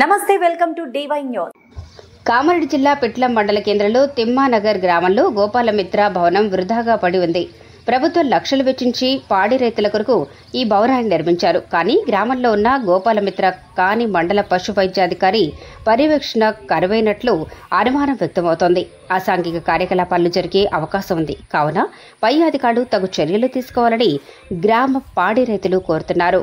నమస్తే, welcome to DY news. Kamareddy జిల్లా పిట్లం మండల కేంద్రంలో తిమ్మానగర్ గ్రామంలో గోపాలమిత్ర భవనం వృధాగా పడి ఉంది. ప్రభుత్వం లక్షలు వెచ్చించి పాడి రైతుల కొరకు ఈ భవనాన్ని నిర్మించారు. కానీ గ్రామంలో ఉన్న గోపాలమిత్ర కాని మండల పశు వైద్యాధికారి పర్యవేక్షణ కరువైనట్లు అనుమానం వ్యక్తమవుతోంది. అసాంఘిక కార్యకలాపాలు జరిగే అవకాశం ఉంది. కావున పై అధికారులు తగు చర్యలు తీసుకోవాలని గ్రామ పాడి రైతులు కోరుతున్నారు.